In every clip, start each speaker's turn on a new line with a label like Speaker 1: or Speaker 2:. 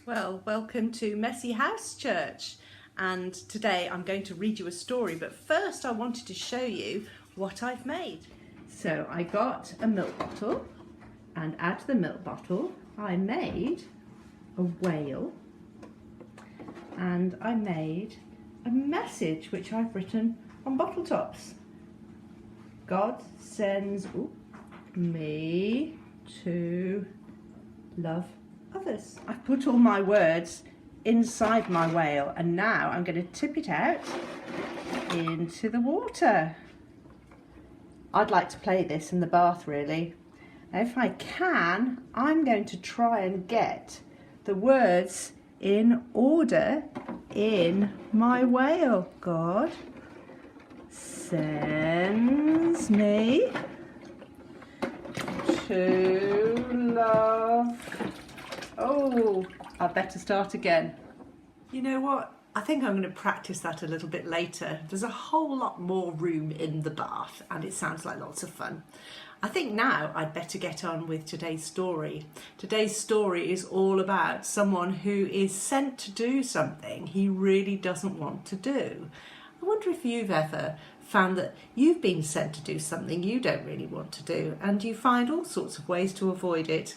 Speaker 1: Well, welcome to Messy House Church, and today I'm going to read you a story, but first I wanted to show you what I've made. So I got a milk bottle, and out of the milk bottle I made a whale, and I made a message which I've written on bottle tops. God sends me to love others. I've put all my words inside my whale, and now I'm going to tip it out into the water. I'd like to play this in the bath really. If I can, I'm going to try and get the words in order in my whale. God sends me to love. Oh, I better start again. You know what? I think I'm going to practice that a little bit later. There's a whole lot more room in the bath and it sounds like lots of fun. I think now I'd better get on with today's story. Today's story is all about someone who is sent to do something he really doesn't want to do. I wonder if you've ever found that you've been sent to do something you don't really want to do and you find all sorts of ways to avoid it.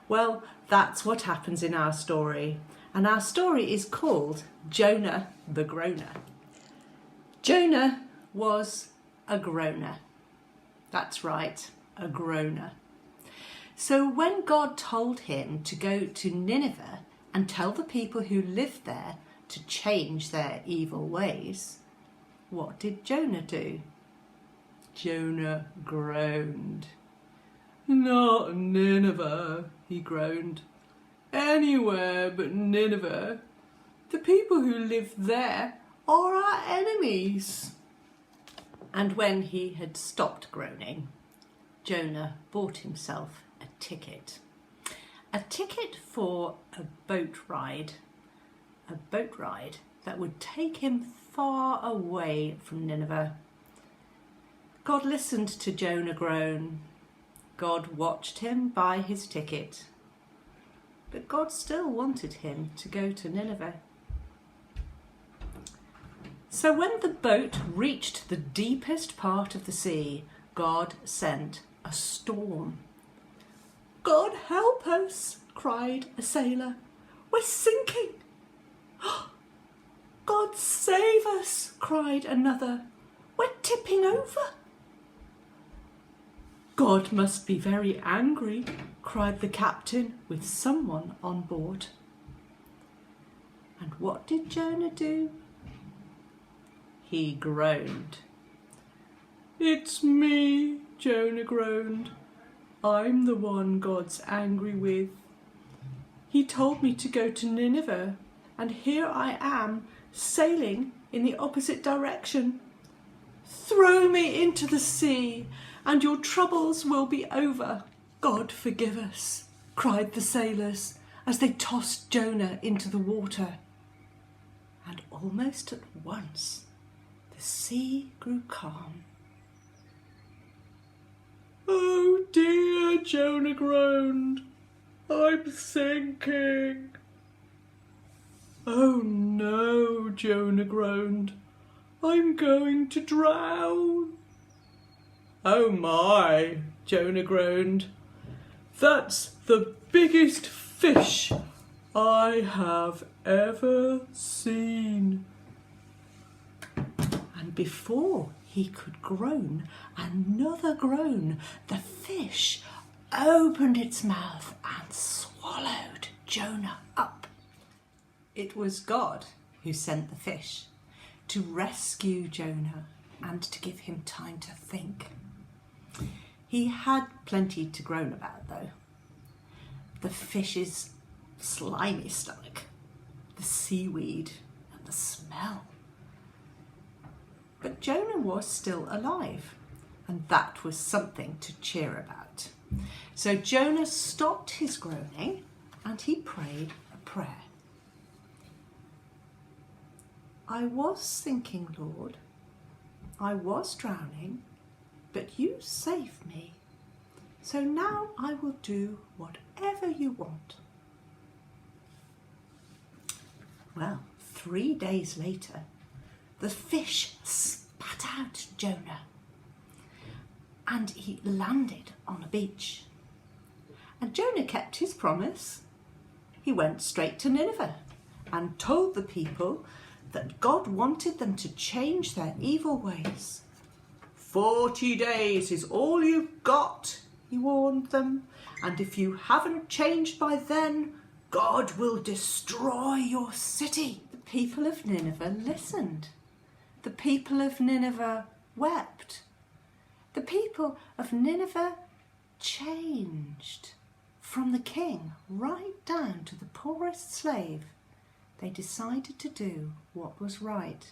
Speaker 1: Well, that's what happens in our story. And our story is called Jonah the Groaner. Jonah was a groaner. That's right, a groaner. So when God told him to go to Nineveh and tell the people who lived there to change their evil ways, what did Jonah do? Jonah groaned. Not Nineveh, he groaned. Anywhere but Nineveh. The people who live there are our enemies. And when he had stopped groaning, Jonah bought himself a ticket. A ticket for a boat ride that would take him far away from Nineveh. God listened to Jonah groan. God watched him buy his ticket, but God still wanted him to go to Nineveh. So when the boat reached the deepest part of the sea, God sent a storm. God help us, cried a sailor. We're sinking. God save us, cried another. We're tipping over. God must be very angry, cried the captain with someone on board. And what did Jonah do? He groaned. It's me, Jonah groaned. I'm the one God's angry with. He told me to go to Nineveh, and here I am, sailing in the opposite direction. Throw me into the sea, and your troubles will be over. God forgive us, cried the sailors as they tossed Jonah into the water. And almost at once the sea grew calm. Oh dear, Jonah groaned. I'm sinking. Oh no, Jonah groaned. I'm going to drown. Oh my, Jonah groaned. That's the biggest fish I have ever seen. And before he could groan another groan, the fish opened its mouth and swallowed Jonah up. It was God who sent the fish to rescue Jonah and to give him time to think. He had plenty to groan about though. The fish's slimy stomach, the seaweed and the smell. But Jonah was still alive, and that was something to cheer about. So Jonah stopped his groaning and he prayed a prayer. I was sinking, Lord. I was drowning, but you saved me. So now I will do whatever you want. Well, 3 days later, the fish spat out Jonah and he landed on a beach. And Jonah kept his promise. He went straight to Nineveh and told the people that God wanted them to change their evil ways. 40 days is all you've got, he warned them, and if you haven't changed by then, God will destroy your city. The people of Nineveh listened. The people of Nineveh wept. The people of Nineveh changed. From the king right down to the poorest slave, they decided to do what was right.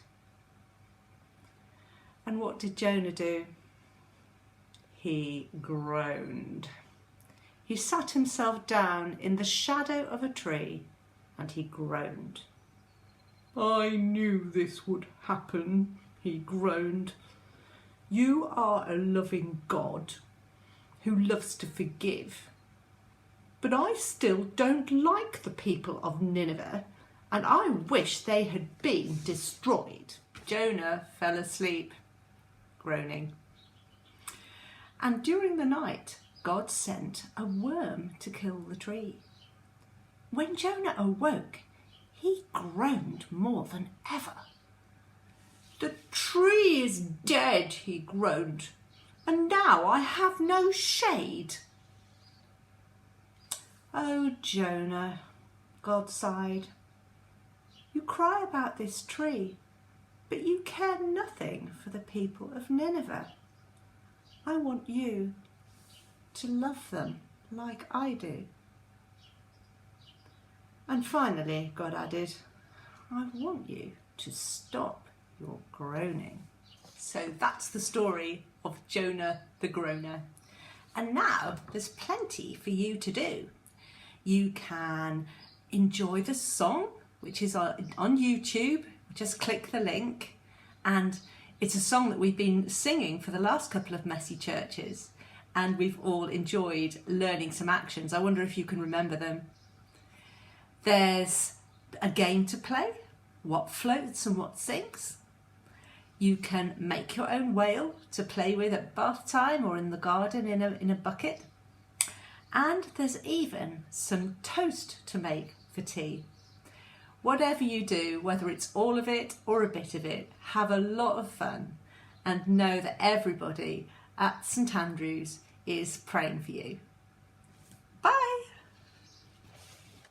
Speaker 1: And what did Jonah do? He groaned. He sat himself down in the shadow of a tree and he groaned. I knew this would happen, he groaned. You are a loving God who loves to forgive. But I still don't like the people of Nineveh, and I wish they had been destroyed. Jonah fell asleep, groaning. And during the night, God sent a worm to kill the tree. When Jonah awoke, he groaned more than ever. The tree is dead, he groaned, and now I have no shade. Oh, Jonah, God sighed. You cry about this tree, but you care nothing for the people of Nineveh. I want you to love them like I do. And finally, God added, I want you to stop your groaning. So that's the story of Jonah the groaner. And now there's plenty for you to do. You can enjoy the song, which is on YouTube. Just click the link, and it's a song that we've been singing for the last couple of Messy Churches, and we've all enjoyed learning some actions. I wonder if you can remember them. There's a game to play, what floats and what sinks. You can make your own whale to play with at bath time or in the garden in a bucket. And there's even some toast to make for tea. Whatever you do, whether it's all of it or a bit of it, have a lot of fun and know that everybody at St Andrews is praying for you. Bye!